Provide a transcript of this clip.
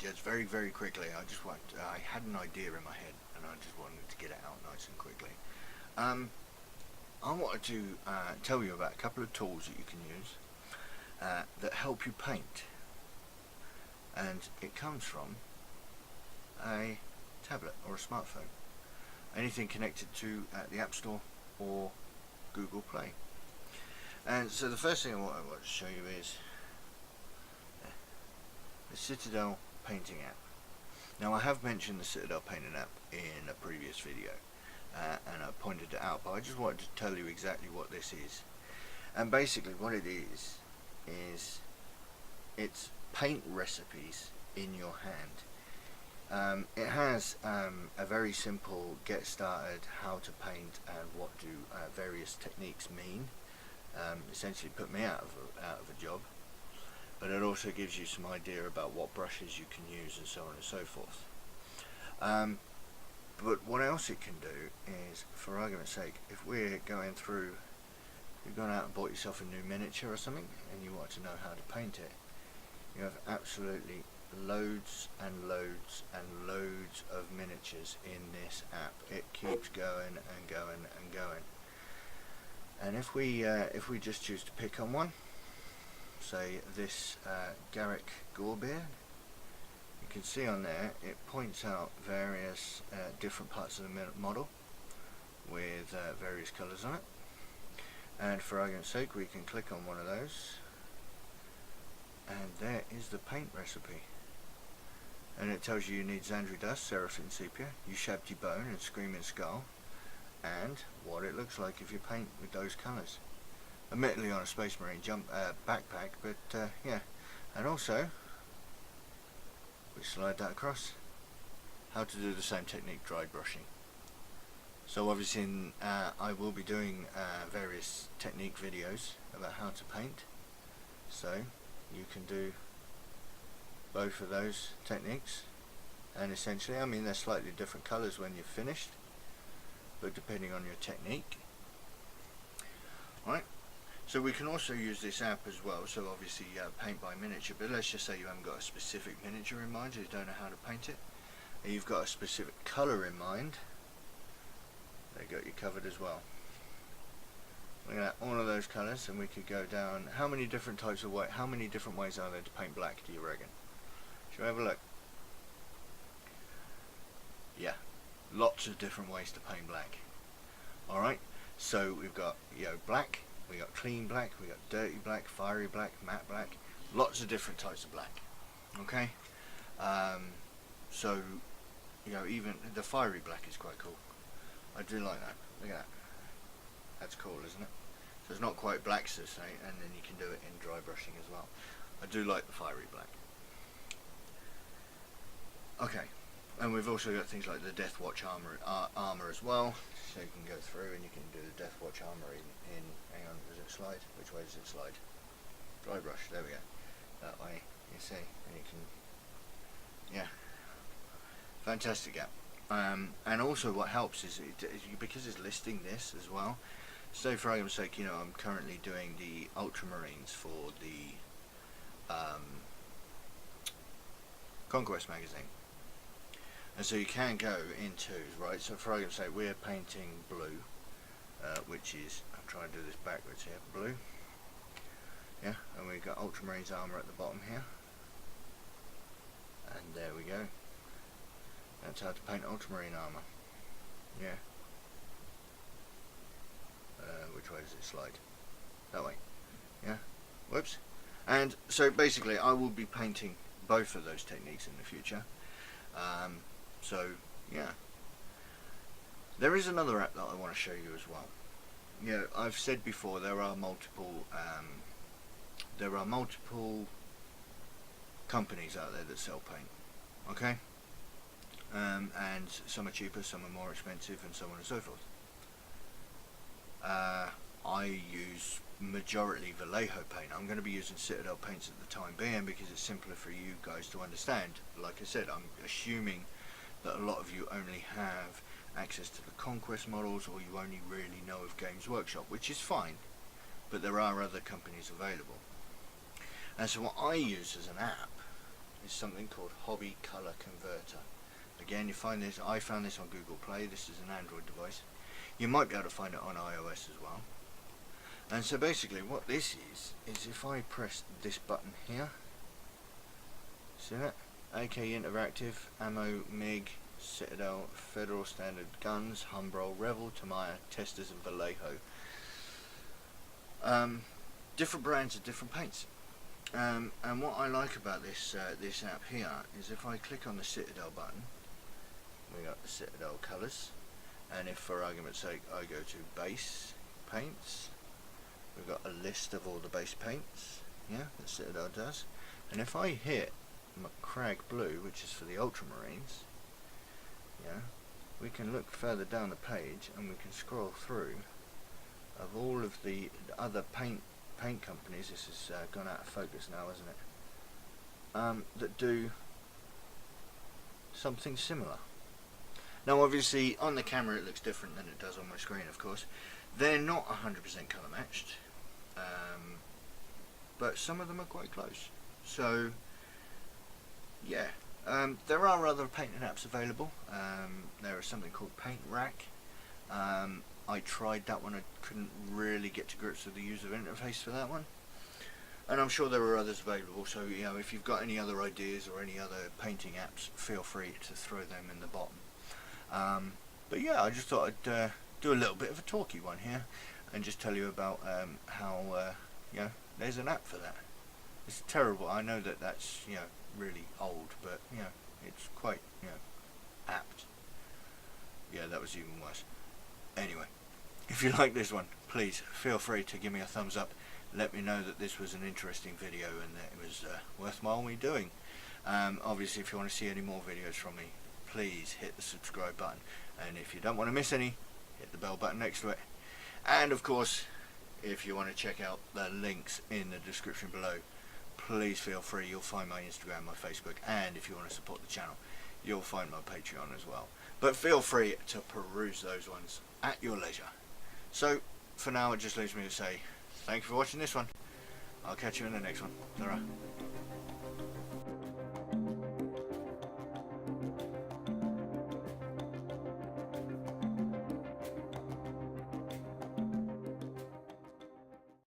just very quickly, I had an idea in my head, and I just wanted to get it out nice and quickly. Um, I wanted to tell you about a couple of tools that you can use that help you paint, and it comes from a tablet or a smartphone, anything connected to the App Store or Google Play. And so the first thing I want to show you is the Citadel Painting app. Now, I have mentioned the Citadel Painting app in a previous video, and I pointed it out, but I just wanted to tell you exactly what this is. And basically what it is it's paint recipes in your hand. It has a very simple get started, how to paint, and what do various techniques mean. Essentially put me out of a job, but it also gives you some idea about what brushes you can use and so on and so forth. But what else it can do is, for argument's sake, if we're going through, you've gone out and bought yourself a new miniature or something and you want to know how to paint it, you have absolutely loads and loads and loads of miniatures in this app. It keeps going and going and going. And if we just choose to pick on one, say this Garrick Gorebeard, you can see on there it points out various different parts of the model with various colours on it. And for argument's sake, we can click on one of those, and there is the paint recipe. And it tells you need Zandri Dust, Seraphim Sepia, Ushabti Bone, and Screaming Skull, and what it looks like if you paint with those colours. Admittedly on a Space Marine backpack, but yeah. And also, we slide that across. How to do the same technique, dry brushing. So obviously I will be doing various technique videos about how to paint, so you can do both of those techniques. And essentially, I mean, they're slightly different colours when you're finished, but depending on your technique. Right, so we can also use this app as well, so obviously paint by miniature, but let's just say you haven't got a specific miniature in mind, you don't know how to paint it, and you've got a specific colour in mind. They got you covered as well. Look at all of those colours, and we could go down. How many different types of how many different ways are there to paint black, do you reckon? Shall we have a look? Yeah, lots of different ways to paint black. Alright, so we've got black, we got clean black, we got dirty black, fiery black, matte black, lots of different types of black. Okay, so even the fiery black is quite cool. I do like that. Look at that. That's cool, isn't it? So it's not quite black, so to say, and then you can do it in dry brushing as well. I do like the fiery black. Okay, and we've also got things like the Death Watch armor as well. So you can go through and you can do the Death Watch armor in hang on, does it slide? Which way does it slide? Dry brush. There we go. That way, you see, and you can, yeah, fantastic app. And also what helps is because it's listing this as well. So for argument's sake, I'm currently doing the Ultramarines for the Conquest magazine, and so you can go into, right, so for argument's sake, we're painting blue, which is, I'll try and do this backwards here, blue, yeah, and we've got Ultramarines armor at the bottom here, and there we go. That's how to paint Ultramarine armor. Yeah. Which way does it slide? That way. Yeah. Whoops. And so basically I will be painting both of those techniques in the future. So yeah. There is another app that I want to show you as well. I've said before there are multiple companies out there that sell paint. Okay? And some are cheaper, some are more expensive, and so on and so forth. I use majority Vallejo paint. I'm going to be using Citadel paints at the time being because it's simpler for you guys to understand. Like I said, I'm assuming that a lot of you only have access to the Conquest models, or you only really know of Games Workshop, which is fine, but there are other companies available. And so what I use as an app is something called Hobby Color Converter. Again, you find this, I found this on Google Play. This is an Android device. You might be able to find it on iOS as well. And so basically what this is if I press this button here, see that? AK Interactive, Ammo, MiG, Citadel, Federal Standard Guns, Humbrol, Revell, Tamiya, Testers and Vallejo. Different brands of different paints. And what I like about this this app here is if I click on the Citadel button, we got the Citadel colours, and if for argument's sake I go to base paints, we've got a list of all the base paints, yeah, that Citadel does. And if I hit Macragge Blue, which is for the Ultramarines, yeah, we can look further down the page and we can scroll through of all of the other paint companies. This has gone out of focus now, hasn't it? That do something similar. Now obviously on the camera it looks different than it does on my screen, of course. They're not 100% colour matched, but some of them are quite close. So yeah, there are other painting apps available. There is something called Paint Rack. I tried that one. I couldn't really get to grips with the user interface for that one, and I'm sure there are others available. So you know, if you've got any other ideas or any other painting apps, feel free to throw them in the bottom. But yeah, I just thought I'd do a little bit of a talky one here and just tell you about how you know, there's an app for that. It's terrible. I know that that's, you know, really old, but you know, it's quite, you know, apt. Yeah, that was even worse. Anyway, if you like this one, please feel free to give me a thumbs up. Let me know that this was an interesting video and that it was worthwhile me doing. Obviously, if you want to see any more videos from me, please hit the subscribe button, and if you don't want to miss any, hit the bell button next to it. And of course, if you want to check out the links in the description below, please feel free. You'll find my Instagram, my Facebook, and if you want to support the channel, you'll find my Patreon as well. But feel free to peruse those ones at your leisure. So for now, it just leaves me to say thank you for watching this one. I'll catch you in the next one. Ta-ra.